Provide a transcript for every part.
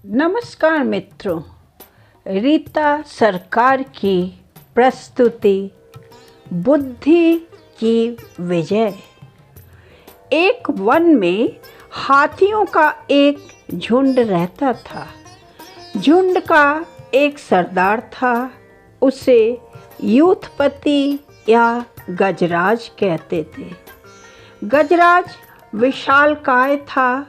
नमस्कार मित्रों, रीता सरकार की प्रस्तुति बुद्धि की विजय। एक वन में हाथियों का एक झुंड रहता था। झुंड का एक सरदार था, उसे यूथपति या गजराज कहते थे। गजराज विशालकाय था,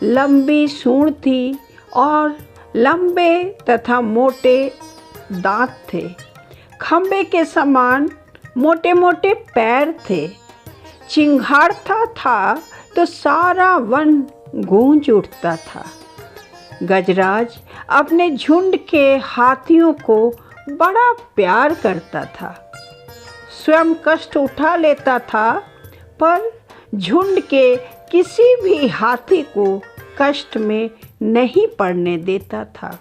लंबी सूंड थी और लंबे तथा मोटे दांत थे। खंबे के समान मोटे मोटे पैर थे। चिंगारता था तो सारा वन गूंज उठता था। गजराज अपने झुंड के हाथियों को बड़ा प्यार करता था। स्वयं कष्ट उठा लेता था, पर झुंड के किसी भी हाथी को कष्ट में नहीं पड़ने देता था।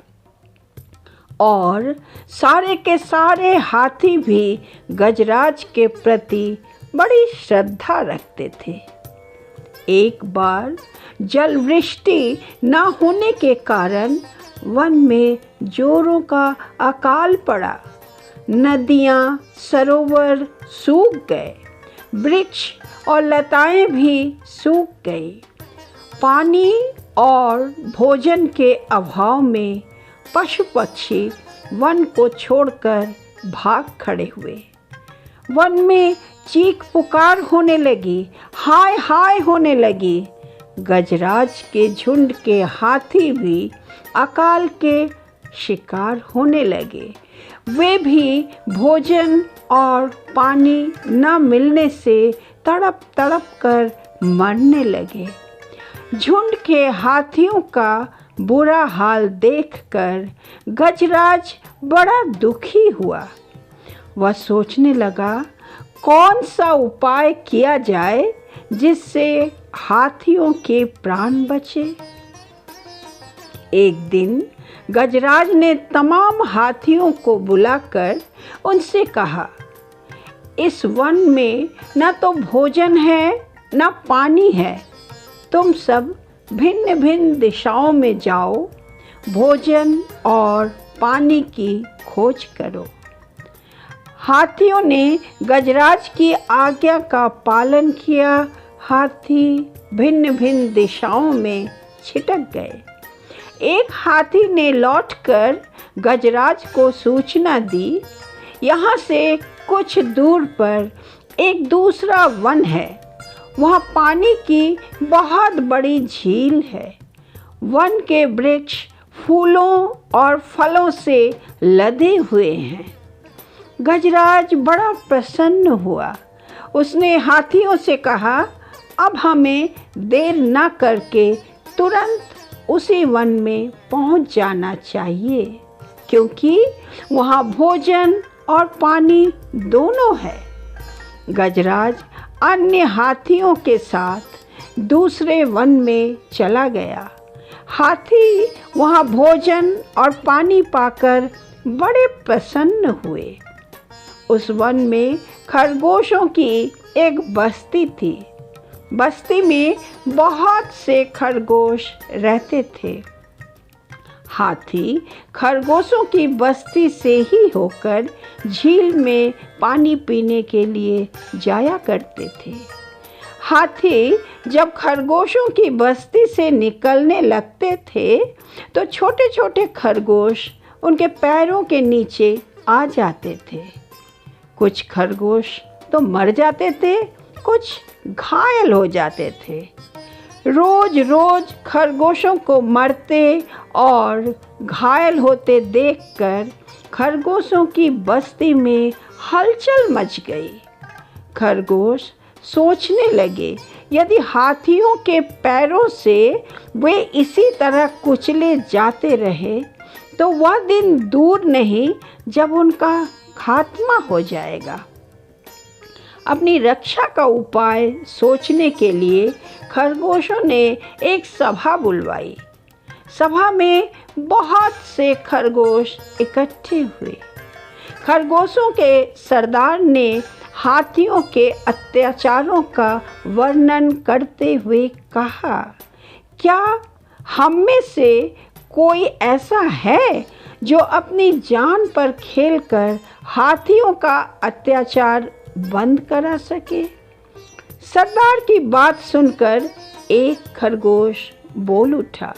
और सारे के सारे हाथी भी गजराज के प्रति बड़ी श्रद्धा रखते थे। एक बार जल वृष्टि न होने के कारण वन में जोरों का अकाल पड़ा। नदियाँ, सरोवर सूख गए, वृक्ष और लताएं भी सूख गई। पानी और भोजन के अभाव में पशु पक्षी वन को छोड़कर भाग खड़े हुए। वन में चीख पुकार होने लगी, हाय हाय होने लगी। गजराज के झुंड के हाथी भी अकाल के शिकार होने लगे। वे भी भोजन और पानी न मिलने से तड़प तड़प कर मरने लगे। झुंड के हाथियों का बुरा हाल देखकर गजराज बड़ा दुखी हुआ। वह सोचने लगा, कौन सा उपाय किया जाए जिससे हाथियों के प्राण बचे। एक दिन गजराज ने तमाम हाथियों को बुलाकर उनसे कहा, इस वन में न तो भोजन है न पानी है। तुम सब भिन्न भिन्न दिशाओं में जाओ, भोजन और पानी की खोज करो। हाथियों ने गजराज की आज्ञा का पालन किया। हाथी भिन्न भिन्न दिशाओं में छिटक गए। एक हाथी ने लौटकर गजराज को सूचना दी, यहाँ से कुछ दूर पर एक दूसरा वन है, वहाँ पानी की बहुत बड़ी झील है। वन के वृक्ष फूलों और फलों से लदे हुए हैं। गजराज बड़ा प्रसन्न हुआ। उसने हाथियों से कहा, अब हमें देर न करके तुरंत उसी वन में पहुंच जाना चाहिए, क्योंकि वहाँ भोजन और पानी दोनों है। गजराज अन्य हाथियों के साथ दूसरे वन में चला गया। हाथी वहाँ भोजन और पानी पाकर बड़े प्रसन्न हुए। उस वन में खरगोशों की एक बस्ती थी। बस्ती में बहुत से खरगोश रहते थे। हाथी खरगोशों की बस्ती से ही होकर झील में पानी पीने के लिए जाया करते थे। हाथी जब खरगोशों की बस्ती से निकलने लगते थे तो छोटे छोटे खरगोश उनके पैरों के नीचे आ जाते थे। कुछ खरगोश तो मर जाते थे, कुछ घायल हो जाते थे। रोज रोज खरगोशों को मरते और घायल होते देखकर खरगोशों की बस्ती में हलचल मच गई। खरगोश सोचने लगे, यदि हाथियों के पैरों से वे इसी तरह कुचले जाते रहे तो वह दिन दूर नहीं जब उनका खात्मा हो जाएगा। अपनी रक्षा का उपाय सोचने के लिए खरगोशों ने एक सभा बुलवाई। सभा में बहुत से खरगोश इकट्ठे हुए। खरगोशों के सरदार ने हाथियों के अत्याचारों का वर्णन करते हुए कहा, क्या हम में से कोई ऐसा है जो अपनी जान पर खेलकर हाथियों का अत्याचार बंद करा सके? सरदार की बात सुनकर एक खरगोश बोल उठा,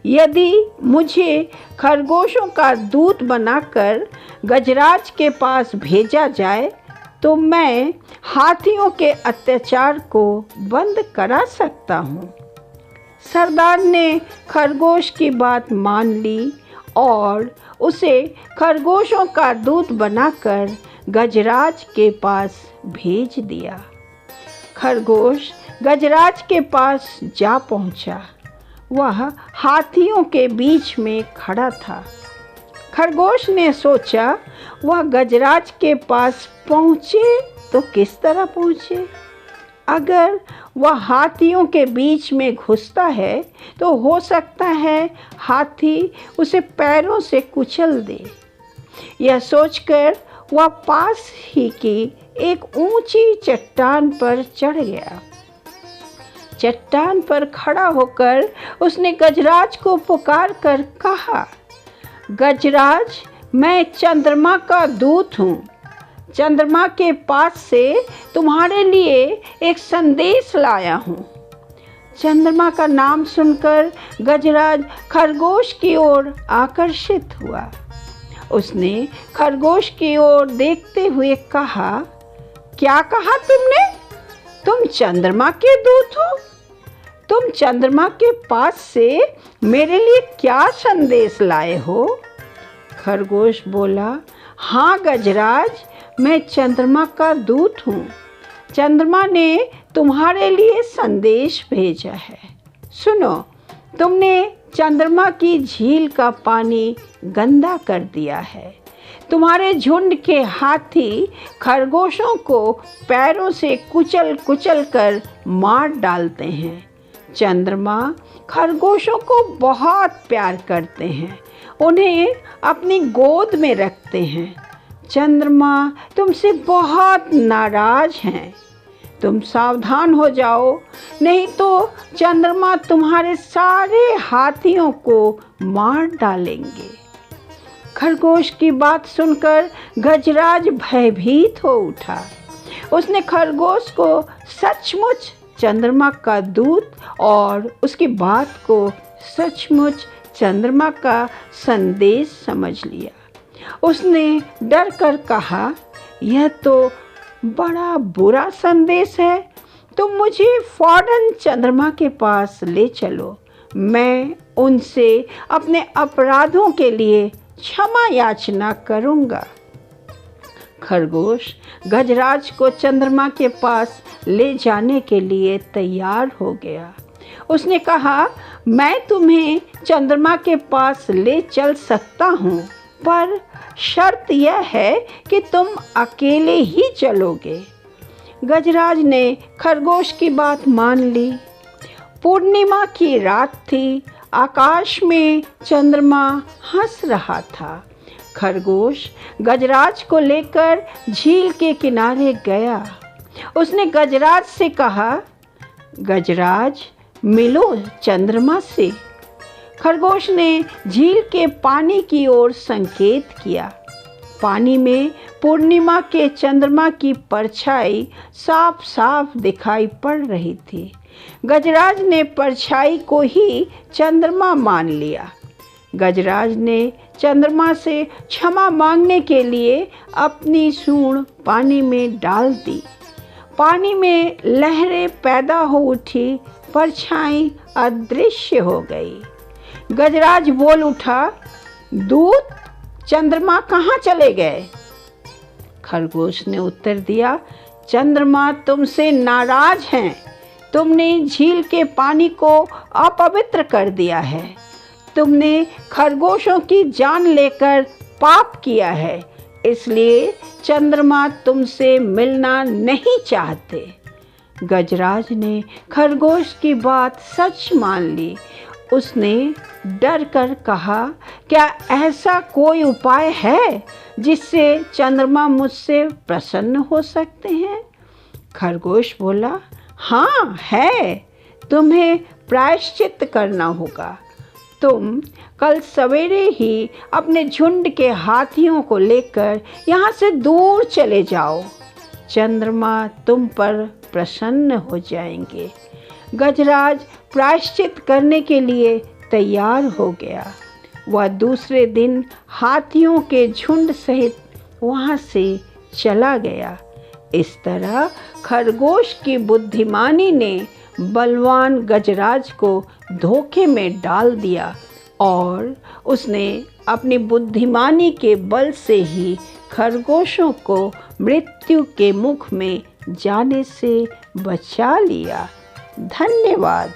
यदि मुझे खरगोशों का दूत बनाकर गजराज के पास भेजा जाए तो मैं हाथियों के अत्याचार को बंद करा सकता हूँ। सरदार ने खरगोश की बात मान ली और उसे खरगोशों का दूत बनाकर गजराज के पास भेज दिया। खरगोश गजराज के पास जा पहुंचा। वह हाथियों के बीच में खड़ा था। खरगोश ने सोचा वह गजराज के पास पहुंचे तो किस तरह पहुंचे। अगर वह हाथियों के बीच में घुसता है तो हो सकता है हाथी उसे पैरों से कुचल दे। यह सोचकर वह पास ही की एक ऊंची चट्टान पर चढ़ गया। चट्टान पर खड़ा होकर उसने गजराज को पुकार कर कहा, गजराज, मैं चंद्रमा का दूत हूँ। चंद्रमा के पास से तुम्हारे लिए एक संदेश लाया हूँ। चंद्रमा का नाम सुनकर गजराज खरगोश की ओर आकर्षित हुआ। उसने खरगोश की ओर देखते हुए कहा, क्या कहा तुमने? तुम चंद्रमा के दूत हो? तुम चंद्रमा के पास से मेरे लिए क्या संदेश लाए हो? खरगोश बोला, हाँ गजराज, मैं चंद्रमा का दूत हूँ। चंद्रमा ने तुम्हारे लिए संदेश भेजा है। सुनो, तुमने चंद्रमा की झील का पानी गंदा कर दिया है। तुम्हारे झुंड के हाथी खरगोशों को पैरों से कुचल कुचल कर मार डालते हैं। चंद्रमा खरगोशों को बहुत प्यार करते हैं, उन्हें अपनी गोद में रखते हैं। चंद्रमा तुमसे बहुत नाराज हैं। तुम सावधान हो जाओ, नहीं तो चंद्रमा तुम्हारे सारे हाथियों को मार डालेंगे। खरगोश की बात सुनकर गजराज भयभीत हो उठा। उसने खरगोश को सचमुच चंद्रमा का दूत और उसकी बात को सचमुच चंद्रमा का संदेश समझ लिया। उसने डर कर कहा, यह तो बड़ा बुरा संदेश है। तुम मुझे फौरन चंद्रमा के पास ले चलो। मैं उनसे अपने अपराधों के लिए क्षमा याचना करूंगा। खरगोश गजराज को चंद्रमा के पास ले जाने के लिए तैयार हो गया। उसने कहा, मैं तुम्हें चंद्रमा के पास ले चल सकता हूँ, पर शर्त यह है कि तुम अकेले ही चलोगे। गजराज ने खरगोश की बात मान ली। पूर्णिमा की रात थी। आकाश में चंद्रमा हंस रहा था। खरगोश गजराज को लेकर झील के किनारे गया। उसने गजराज से कहा, गजराज, मिलो चंद्रमा से। खरगोश ने झील के पानी की ओर संकेत किया। पानी में पूर्णिमा के चंद्रमा की परछाई साफ साफ दिखाई पड़ रही थी। गजराज ने परछाई को ही चंद्रमा मान लिया। गजराज ने चंद्रमा से क्षमा मांगने के लिए अपनी सूंड पानी में डाल दी। पानी में लहरें पैदा हो उठी, परछाई अदृश्य हो गई। गजराज बोल उठा, दूत, चंद्रमा कहाँ चले गए? खरगोश ने उत्तर दिया, चंद्रमा तुमसे नाराज हैं। तुमने झील के पानी को अपवित्र कर दिया है। तुमने खरगोशों की जान लेकर पाप किया है, इसलिए चंद्रमा तुमसे मिलना नहीं चाहते। गजराज ने खरगोश की बात सच मान ली। उसने डर कर कहा, क्या ऐसा कोई उपाय है जिससे चंद्रमा मुझसे प्रसन्न हो सकते हैं? खरगोश बोला, हाँ है। तुम्हें प्रायश्चित करना होगा। तुम कल सवेरे ही अपने झुंड के हाथियों को लेकर यहाँ से दूर चले जाओ। चंद्रमा तुम पर प्रसन्न हो जाएंगे। गजराज प्रायश्चित करने के लिए तैयार हो गया। वह दूसरे दिन हाथियों के झुंड सहित वहाँ से चला गया। इस तरह खरगोश की बुद्धिमानी ने बलवान गजराज को धोखे में डाल दिया और उसने अपनी बुद्धिमानी के बल से ही खरगोशों को मृत्यु के मुख में जाने से बचा लिया। धन्यवाद।